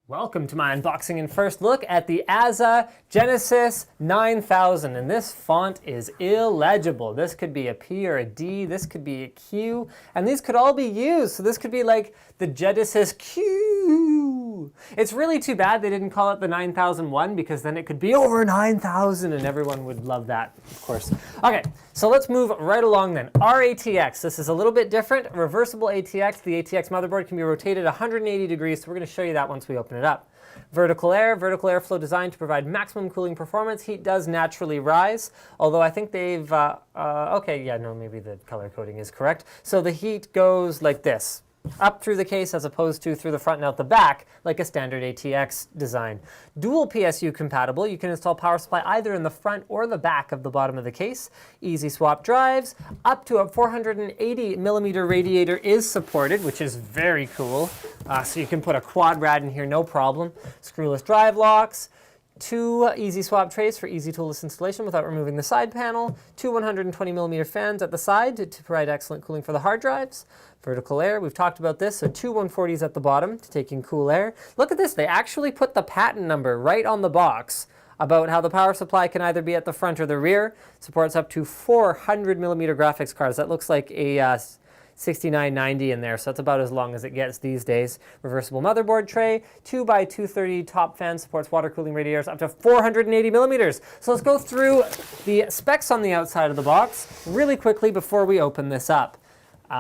Welcome to my unboxing and first look at the Azza Genesis 9000, and this font is illegible. This could be a P or a D, this could be a Q, and these could all be used. So this could be like the Genesis Q. It's really too bad they didn't call it the 9001 because then it could be over 9,000 and everyone would love that, of course. Okay, so let's move right along then. Our ATX, this is a little bit different. Reversible ATX, the ATX motherboard can be rotated 180 degrees, so we're going to show you that once we open it up. Vertical airflow designed to provide maximum cooling performance. Heat does naturally rise, although I think they've, maybe the color coding is correct. So the heat goes like this, up through the case as opposed to through the front and out the back, like a standard ATX design. Dual PSU compatible. You can install power supply either in the front or the back of the bottom of the case. Easy swap drives. Up to a 480 millimeter radiator is supported, which is very cool. So you can put a quad rad in here, no problem. Screwless drive locks. 2 easy swap trays for easy toolless installation without removing the side panel. 2 120 millimeter fans at the side to provide excellent cooling for the hard drives. Vertical air, we've talked about this, so 2 140s at the bottom to take in cool air. Look at this, they actually put the patent number right on the box about how the power supply can either be at the front or the rear. Supports up to 400 millimeter graphics cards. That looks like a 6990 in there, so that's about as long as it gets these days. Reversible motherboard tray, 2x230 top fan, supports water cooling radiators up to 480 millimeters. So let's go through the specs on the outside of the box really quickly before we open this up. XL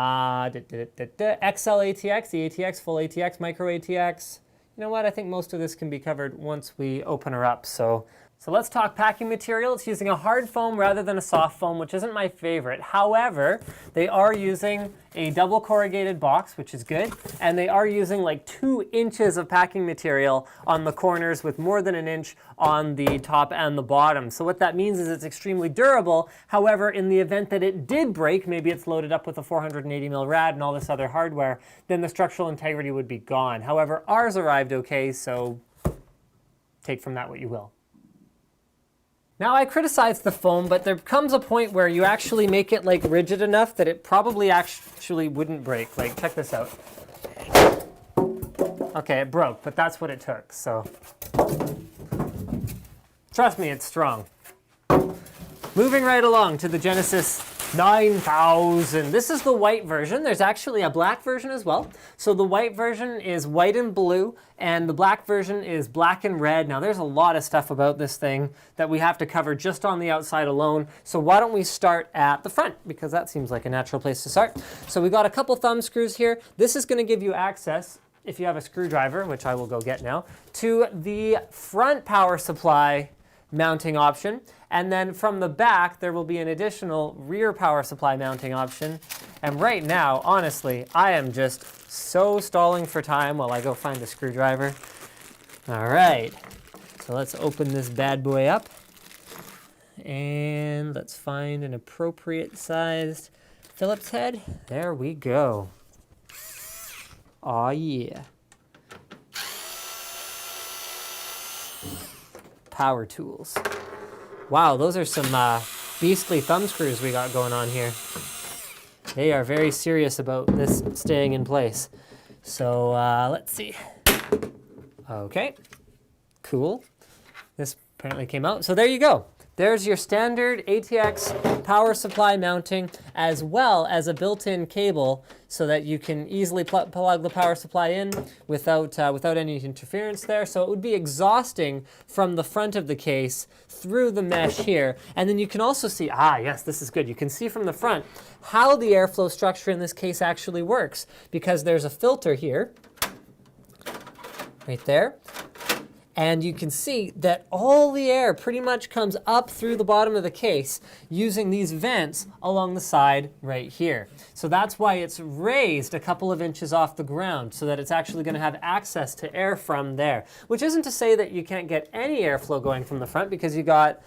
ATX, the ATX, full ATX, micro ATX. You know what, I think most of this can be covered once we open her up. So let's talk packing material. It's using a hard foam rather than a soft foam, which isn't my favorite. However, they are using a double corrugated box, which is good. And they are using like 2 inches of packing material on the corners with more than an inch on the top and the bottom. So what that means is it's extremely durable. However, in the event that it did break, maybe it's loaded up with a 480 mil rad and all this other hardware, then the structural integrity would be gone. However, ours arrived okay, so take from that what you will. Now, I criticize the foam, but there comes a point where you actually make it like rigid enough that it probably actually wouldn't break. Like, check this out. Okay, it broke, but that's what it took, so. Trust me, it's strong. Moving right along to the Genesis 9000. This is the white version. There's actually a black version as well. So the white version is white and blue, and the black version is black and red. Now there's a lot of stuff about this thing that we have to cover just on the outside alone. So why don't we start at the front, because that seems like a natural place to start. So we got a couple thumb screws here. This is going to give you access, if you have a screwdriver, which I will go get now, to the front power supply mounting option. And then from the back, there will be an additional rear power supply mounting option. And right now, honestly, I am just so stalling for time while I go find a screwdriver. All right, so let's open this bad boy up. And let's find an appropriate sized Phillips head. There we go. Aw, yeah. Power tools. Wow, those are some beastly thumb screws we got going on here. They are very serious about this staying in place. So let's see. Okay, cool. This apparently came out. So there you go. There's your standard ATX power supply mounting, as well as a built-in cable so that you can easily plug the power supply in without any interference there. So it would be exhausting from the front of the case through the mesh here. And then you can also see, yes, this is good. You can see from the front how the airflow structure in this case actually works, because there's a filter here, right there. And you can see that all the air pretty much comes up through the bottom of the case using these vents along the side right here. So that's why it's raised a couple of inches off the ground, so that it's actually going to have access to air from there. Which isn't to say that you can't get any airflow going from the front, because you got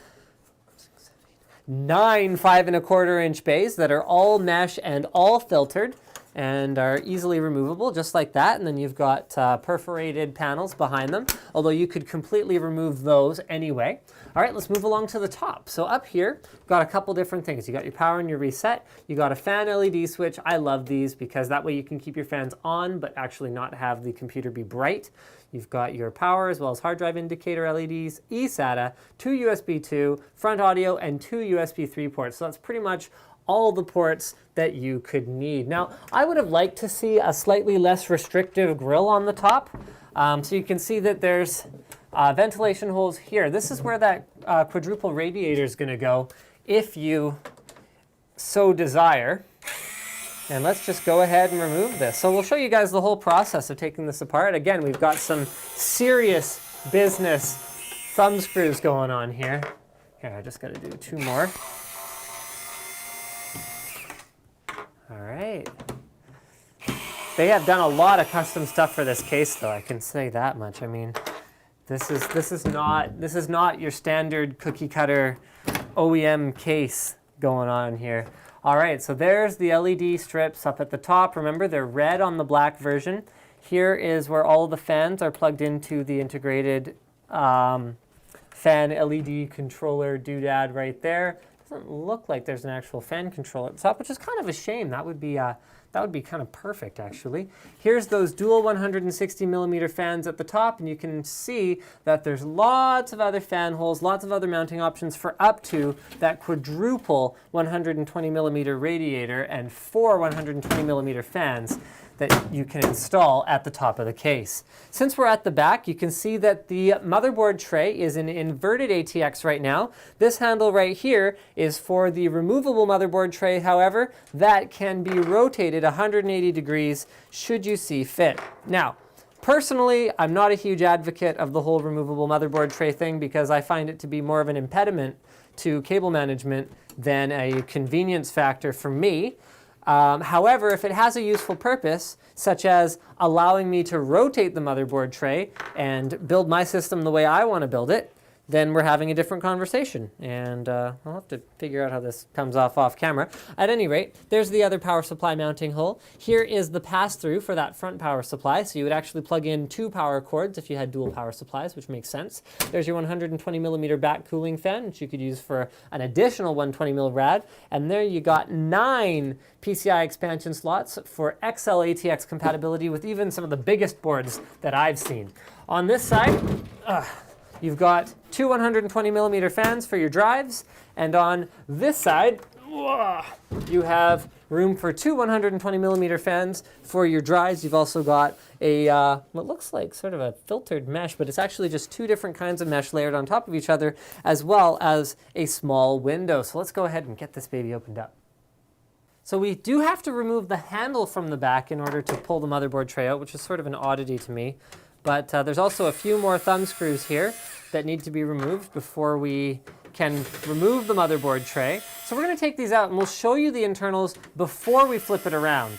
9 5 1/4 inch bays that are all mesh and all filtered. and are easily removable, just like that. And then you've got perforated panels behind them, although you could completely remove those anyway. All right, let's move along to the top. So up here, got a couple different things. You got your power and your reset. You got a fan LED switch. I love these because that way you can keep your fans on, but actually not have the computer be bright. You've got your power as well as hard drive indicator LEDs, eSATA, 2 USB 2, front audio, and 2 USB 3 ports. So that's pretty much all the ports that you could need. Now, I would have liked to see a slightly less restrictive grill on the top. So you can see that there's ventilation holes here. This is where that quadruple radiator is going to go if you so desire. And let's just go ahead and remove this. So we'll show you guys the whole process of taking this apart. Again, we've got some serious business thumb screws going on here. Here, I just got to do 2 more. All right. They have done a lot of custom stuff for this case, though. I can say that much. I mean, this is not your standard cookie cutter OEM case going on here. All right, so there's the LED strips up at the top. Remember, they're red on the black version. Here is where all the fans are plugged into the integrated fan LED controller doodad right there. Doesn't look like there's an actual fan controller at the top, which is kind of a shame. That would be kind of perfect, actually. Here's those dual 160 millimeter fans at the top, and you can see that there's lots of other fan holes, lots of other mounting options for up to that quadruple 120 millimeter radiator and 4 120 millimeter fans that you can install at the top of the case. Since we're at the back, you can see that the motherboard tray is an inverted ATX right now. This handle right here is for the removable motherboard tray, however, that can be rotated 180 degrees should you see fit. Now, personally, I'm not a huge advocate of the whole removable motherboard tray thing because I find it to be more of an impediment to cable management than a convenience factor for me. However, if it has a useful purpose, such as allowing me to rotate the motherboard tray and build my system the way I want to build it, then we're having a different conversation. And I'll have to figure out how this comes off camera. At any rate, there's the other power supply mounting hole. Here is the pass-through for that front power supply. So you would actually plug in 2 power cords if you had dual power supplies, which makes sense. There's your 120 millimeter back cooling fan, which you could use for an additional 120 mil rad. And there you got 9 PCI expansion slots for XL ATX compatibility with even some of the biggest boards that I've seen. On this side, you've got 2 120 millimeter fans for your drives, and on this side, you have room for 2 120 millimeter fans for your drives. You've also got a what looks like sort of a filtered mesh, but it's actually just 2 different kinds of mesh layered on top of each other, as well as a small window. So let's go ahead and get this baby opened up. So we do have to remove the handle from the back in order to pull the motherboard tray out, which is sort of an oddity to me. But there's also a few more thumb screws here that need to be removed before we can remove the motherboard tray. So we're going to take these out and we'll show you the internals before we flip it around.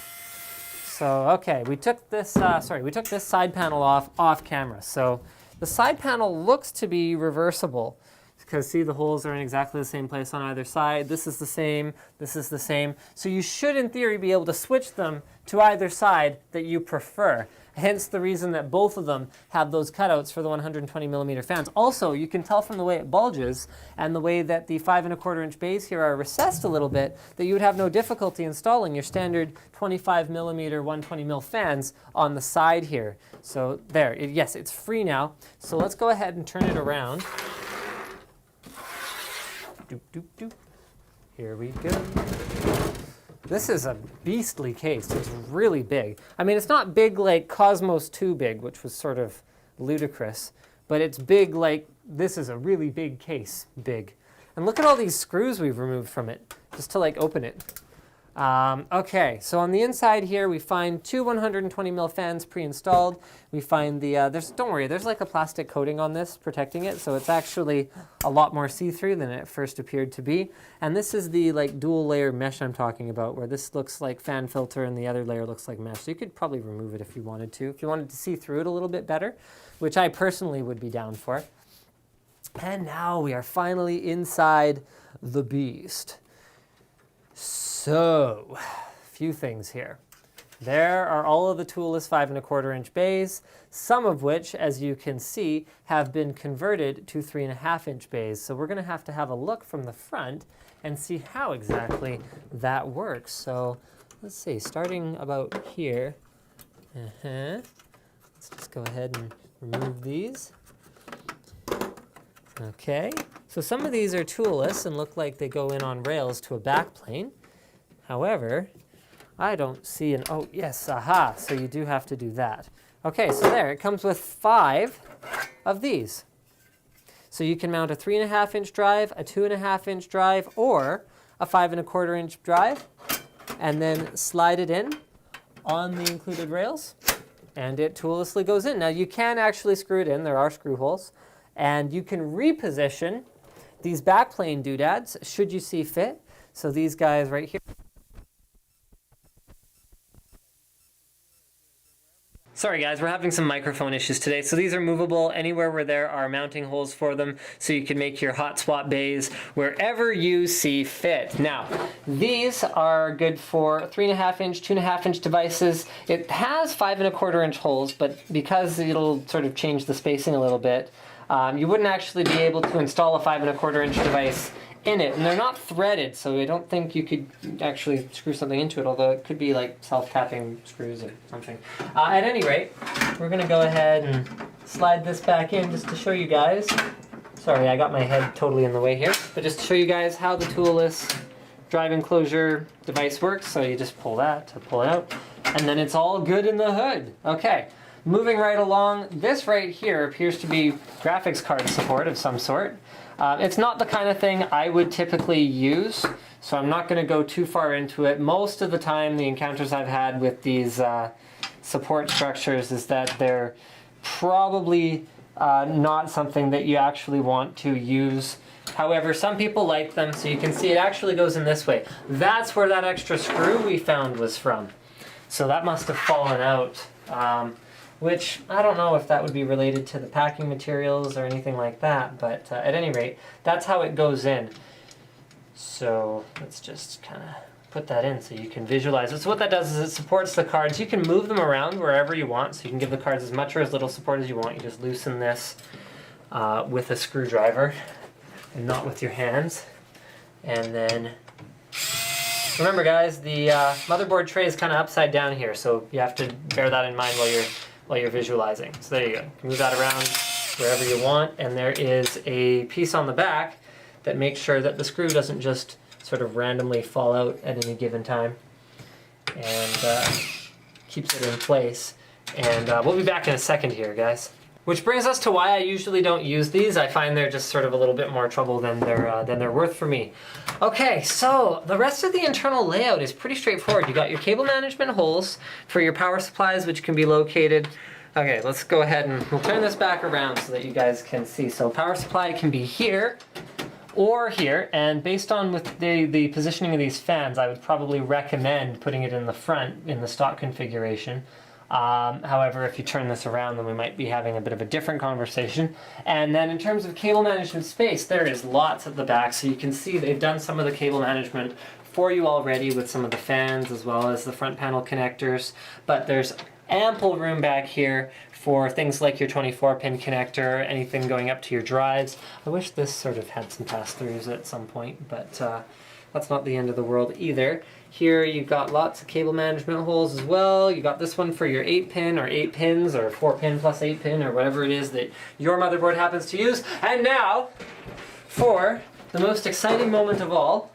So, okay, we took this side panel off camera. So the side panel looks to be reversible because see, the holes are in exactly the same place on either side. This is the same, this is the same. So you should, in theory, be able to switch them to either side that you prefer. Hence the reason that both of them have those cutouts for the 120 millimeter fans. Also, you can tell from the way it bulges and the way that the 5 1/4 inch bays here are recessed a little bit that you would have no difficulty installing your standard 25 millimeter 120 mil fans on the side here. So there, yes, it's free now. So let's go ahead and turn it around. Doop, doop, doop. Here we go. This is a beastly case. It's really big. I mean, it's not big like Cosmos 2 big, which was sort of ludicrous, but it's big like this is a really big case, big. And look at all these screws we've removed from it just to like open it. Okay, so on the inside here, we find 2 120 mil fans pre-installed. We find the, don't worry, there's like a plastic coating on this protecting it, so it's actually a lot more see-through than it first appeared to be. And this is the like dual layer mesh I'm talking about, where this looks like fan filter and the other layer looks like mesh. So you could probably remove it if you wanted to see through it a little bit better, which I personally would be down for. And now we are finally inside the beast. So, a few things here. There are all of the toolless 5 1/4 inch bays, some of which, as you can see, have been converted to 3 1/2 inch bays. So we're going to have a look from the front and see how exactly that works. So let's see, starting about here. Let's just go ahead and remove these. Okay, so some of these are toolless and look like they go in on rails to a backplane. However, I don't see an, oh yes, aha, so you do have to do that. Okay, so there, it comes with 5 of these. So you can mount a 3 1/2 inch drive, a 2 1/2 inch drive, or a 5 1/4 inch drive, and then slide it in on the included rails, and it toollessly goes in. Now you can actually screw it in, there are screw holes, and you can reposition these backplane doodads should you see fit. So these guys right here. Sorry guys, we're having some microphone issues today. So these are movable anywhere where there are mounting holes for them, so you can make your hot swap bays wherever you see fit. Now, these are good for 3 1/2 inch, 2 1/2 inch devices. It has 5 1/4 inch holes, but because it'll sort of change the spacing a little bit, you wouldn't actually be able to install a 5 1/4 inch device in it, and they're not threaded, so I don't think you could actually screw something into it, although it could be like self-tapping screws or something. At any rate, we're going to go ahead and slide this back in just to show you guys. Sorry, I got my head totally in the way here, but just to show you guys how the toolless drive enclosure device works. So you just pull that to pull it out, and then it's all good in the hood. Okay, moving right along, this right here appears to be graphics card support of some sort. It's not the kind of thing I would typically use, so I'm not going to go too far into it. Most of the time, the encounters I've had with these support structures is that they're probably not something that you actually want to use. However, some people like them, so you can see it actually goes in this way. That's where that extra screw we found was from. So that must have fallen out. Which I don't know if that would be related to the packing materials or anything like that, but at any rate, that's how it goes in. So let's just kind of put that in so you can visualize it. So what that does is it supports the cards. You can move them around wherever you want, so you can give the cards as much or as little support as you want. You just loosen this with a screwdriver and not with your hands. And then remember guys, the motherboard tray is kind of upside down here, so you have to bear that in mind while you're visualizing. So there you go. You can move that around wherever you want, and there is a piece on the back that makes sure that the screw doesn't just sort of randomly fall out at any given time, and keeps it in place. And we'll be back in a second here, guys. Which brings us to why I usually don't use these. I find they're just sort of a little bit more trouble than they're worth for me. Okay, so the rest of the internal layout is pretty straightforward. You got your cable management holes for your power supplies, which can be located. Okay, let's go ahead and we'll turn this back around so that you guys can see. So power supply can be here or here, and based on with the positioning of these fans, I would probably recommend putting it in the front in the stock configuration. However, if you turn this around, then we might be having a bit of a different conversation. And then in terms of cable management space, there is lots at the back. So you can see they've done some of the cable management for you already with some of the fans as well as the front panel connectors. But there's ample room back here for things like your 24-pin connector, anything going up to your drives. I wish this sort of had some pass-throughs at some point, but that's not the end of the world either. Here you've got lots of cable management holes as well. You got this one for your 8-pin or 8 pins or 4-pin plus 8-pin or whatever it is that your motherboard happens to use. And now for the most exciting moment of all.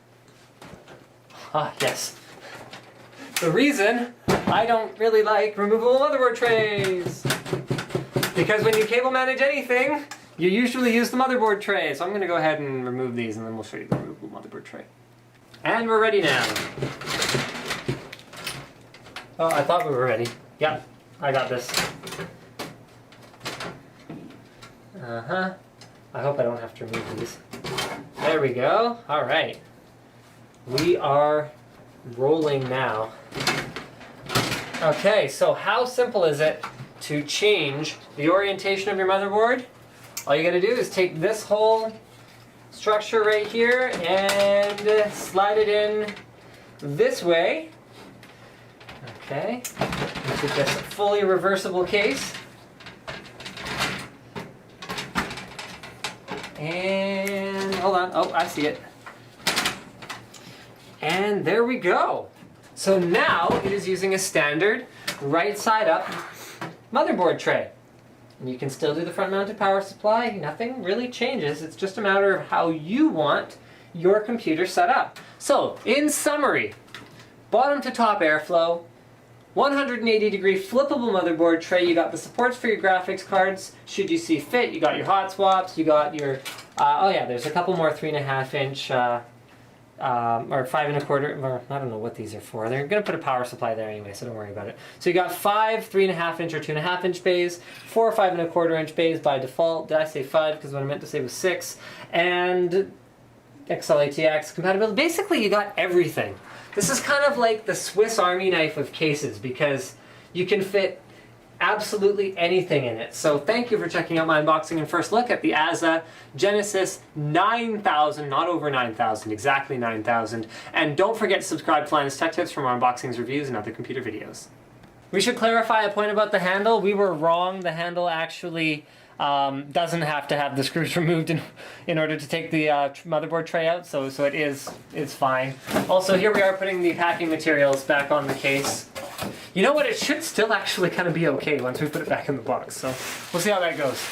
Ah, yes. The reason I don't really like removable motherboard trays. Because when you cable manage anything, you usually use the motherboard tray. So I'm going to go ahead and remove these, and then we'll show you the removable motherboard tray. And we're ready now. Oh, I thought we were ready. Yep, I got this. I hope I don't have to remove these. There we go. All right. We are rolling now. Okay, so how simple is it to change the orientation of your motherboard? All you gotta do is take this whole structure right here and slide it in this way. Okay, into this fully reversible case. And hold on, oh, I see it. And there we go. So now it is using a standard right side up motherboard tray. And you can still do the front mounted power supply, nothing really changes, it's just a matter of how you want your computer set up. So, in summary, bottom to top airflow, 180-degree flippable motherboard tray, you got the supports for your graphics cards, should you see fit, you got your hot swaps, you got your, oh yeah, there's a couple more 3.5 inch, or 5 1/4, or I don't know what these are for. They're going to put a power supply there anyway, so don't worry about it. So you got 5 3.5 inch or 2.5 inch bays, 4 5 1/4 inch bays by default. Did I say 5? Because what I meant to say was 6. And XLATX compatibility. Basically, you got everything. This is kind of like the Swiss Army knife of cases because you can fit absolutely anything in it. So thank you for checking out my unboxing and first look at the Azza Genesis 9000, not over 9000, exactly 9000. And don't forget to subscribe to Linus Tech Tips for more unboxings, reviews, and other computer videos. We should clarify a point about the handle. We were wrong. The handle actually doesn't have to have the screws removed in order to take the motherboard tray out, so it's fine. Also, here we are putting the packing materials back on the case. You know what, it should still actually kind of be okay once we put it back in the box, so we'll see how that goes.